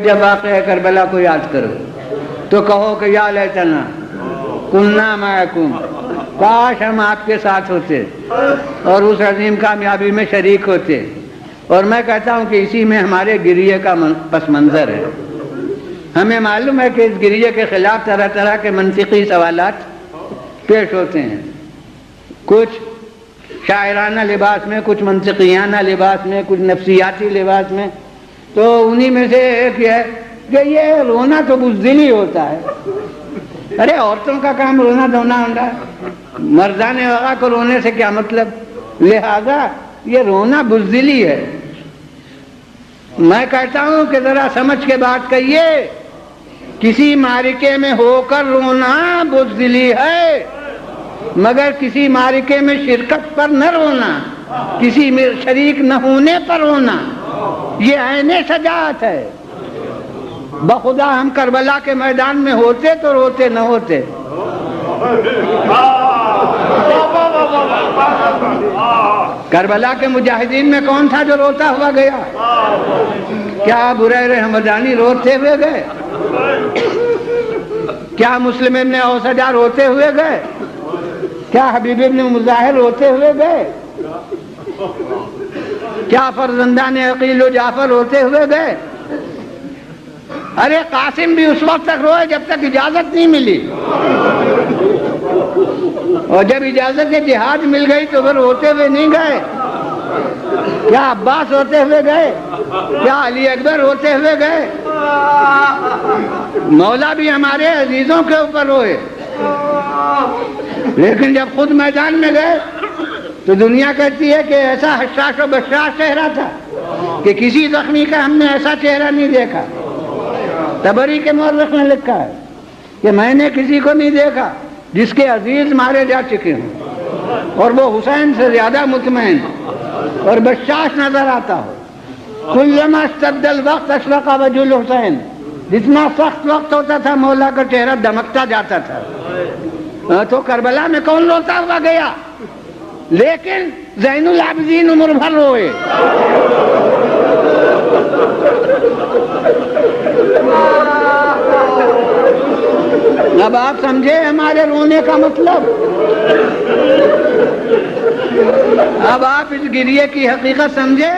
جب واقعہ کربلا کو یاد کرو تو کہو کہ یا لیتنا کننا معکم، کاش ہم آپ کے ساتھ ہوتے اور اس عظیم کامیابی میں شریک ہوتے۔ اور میں کہتا ہوں کہ اسی میں ہمارے گریے کا پس منظر ہے۔ ہمیں معلوم ہے کہ اس گریے کے خلاف طرح طرح کے منطقی سوالات پیش ہوتے ہیں، کچھ شاعرانہ لباس میں، کچھ منطقیانہ لباس میں، کچھ نفسیاتی لباس میں۔ تو انہی میں سے ایک ہے کہ یہ رونا تو بزدلی ہوتا ہے۔ ارے عورتوں کا کام رونا دھونا ہوتا ہے، مردان وغیرہ کو رونے سے کیا مطلب؟ لہذا یہ رونا بزدلی ہے۔ میں کہتا ہوں کہ ذرا سمجھ کے بات کہیے، کسی معرکے میں ہو کر رونا بزدلی ہے، مگر کسی معرکے میں شرکت پر نہ رونا، کسی میں شریک نہ ہونے پر رونا، یہ عین شجاعت ہے۔ بخدا ہم کربلا کے میدان میں ہوتے تو روتے نہ ہوتے۔ کربلا کے مجاہدین میں کون تھا جو روتا ہوا گیا؟ کیا ابو ہریرہ ہمدانی روتے ہوئے گئے؟ کیا مسلم ابن اوسجہ روتے ہوئے گئے؟ کیا حبیب ابن مظاہر روتے ہوئے گئے؟ کیا فرزندان عقیل و جعفر روتے ہوئے گئے؟ ارے قاسم بھی اس وقت تک روئے جب تک اجازت نہیں ملی، اور جب اجازت جہاد مل گئی تو پھر روتے ہوئے نہیں گئے۔ کیا عباس روتے ہوئے گئے؟ کیا علی اکبر روتے ہوئے گئے؟ مولا بھی ہمارے عزیزوں کے اوپر روئے، لیکن جب خود میدان میں گئے تو دنیا کہتی ہے کہ ایسا حشاش و بشاش چہرہ تھا کہ کسی زخمی کا ہم نے ایسا چہرہ نہیں دیکھا۔ تبری کے مورخ نے لکھا ہے کہ میں نے کسی کو نہیں دیکھا جس کے عزیز مارے جا چکے ہوں اور وہ حسین سے زیادہ مطمئن اور بشاش نظر آتا ہو۔ کلما اشتد الوقت اشرق وجه الحسین، جتنا سخت وقت ہوتا تھا مولا کا چہرہ دمکتا جاتا تھا۔ تو کربلا میں کون روتا ہوا گیا؟ لیکن زین العابدین عمر بھر روئے۔ اب آپ سمجھے ہمارے رونے کا مطلب؟ اب آپ اس گریے کی حقیقت سمجھے؟